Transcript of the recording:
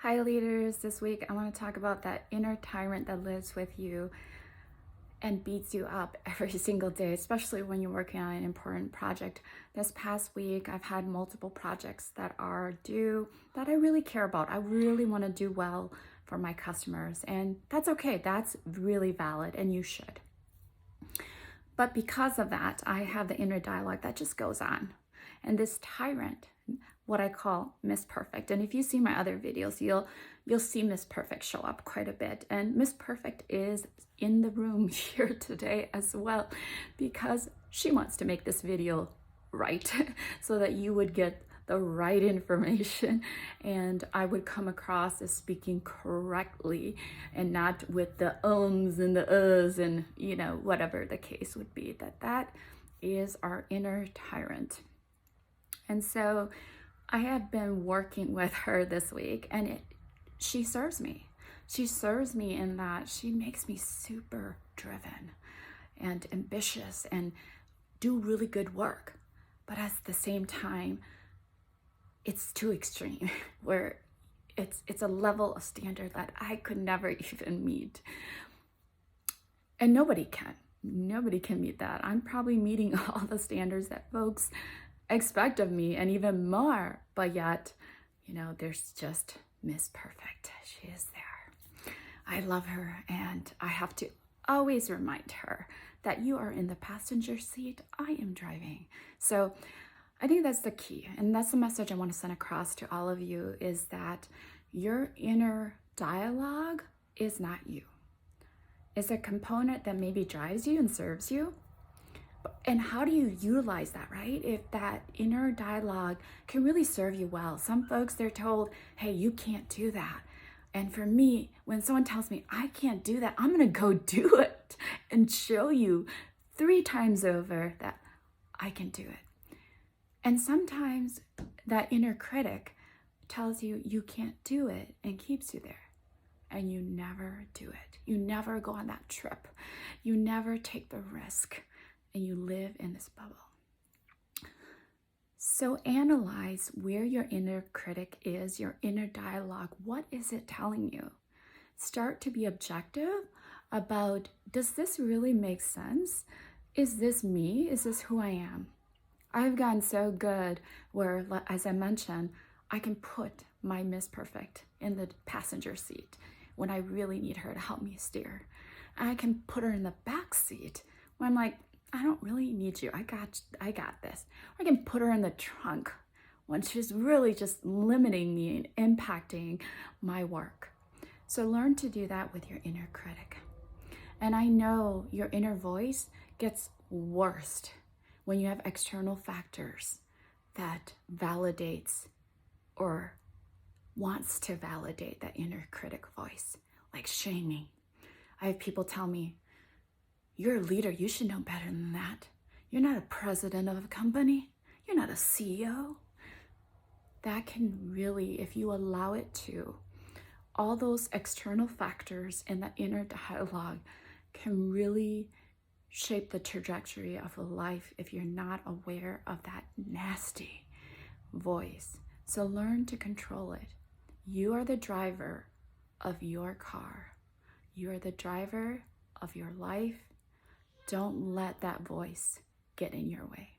Hi leaders, this week I want to talk about that inner tyrant that lives with you and beats you up every single day, especially when you're working on an important project. This past week, I've had multiple projects that are due that I really care about. I really want to do well for my customers, and that's okay. That's really valid, and you should. But because of that, I have the inner dialogue that just goes on. And this tyrant, what I call Miss Perfect. And if you see my other videos, you'll see Miss Perfect show up quite a bit. And Miss Perfect is in the room here today as well, because she wants to make this video right so that you would get the right information and I would come across as speaking correctly and not with the ums and the uhs and whatever the case would be. That is our inner tyrant. And so I have been working with her this week, and she serves me. She serves me in that she makes me super driven and ambitious and do really good work. But at the same time, it's too extreme, where it's a level of standard that I could never even meet. And nobody can. Nobody can meet that. I'm probably meeting all the standards that folks expect of me and even more, but yet, there's just Miss Perfect. She is there. I love her, and I have to always remind her that you are in the passenger seat, I am driving. So I think that's the key, and that's the message I want to send across to all of you, is that your inner dialogue is not you. It's a component that maybe drives you and serves you. And how do you utilize that, right? If that inner dialogue can really serve you well. Some folks, they're told, hey, you can't do that. And for me, when someone tells me I can't do that, I'm going to go do it and show you 3 times over that I can do it. And sometimes that inner critic tells you you can't do it and keeps you there. And you never do it. You never go on that trip. You never take the risk. And you live in this bubble. So analyze where your inner critic is, your inner dialogue. What is it telling you? Start to be objective about, does this really make sense? Is this me? Is this who I am? I've gotten so good where, as I mentioned, I can put my Miss Perfect in the passenger seat when I really need her to help me steer. I can put her in the back seat when I'm like, I don't really need you. I got this. I can put her in the trunk when she's really just limiting me and impacting my work. So learn to do that with your inner critic. And I know your inner voice gets worse when you have external factors that validates or wants to validate that inner critic voice, like shaming. I have people tell me, you're a leader, you should know better than that. You're not a president of a company. You're not a CEO. That can really, if you allow it to, all those external factors in the inner dialogue can really shape the trajectory of a life if you're not aware of that nasty voice. So learn to control it. You are the driver of your car. You are the driver of your life. Don't let that voice get in your way.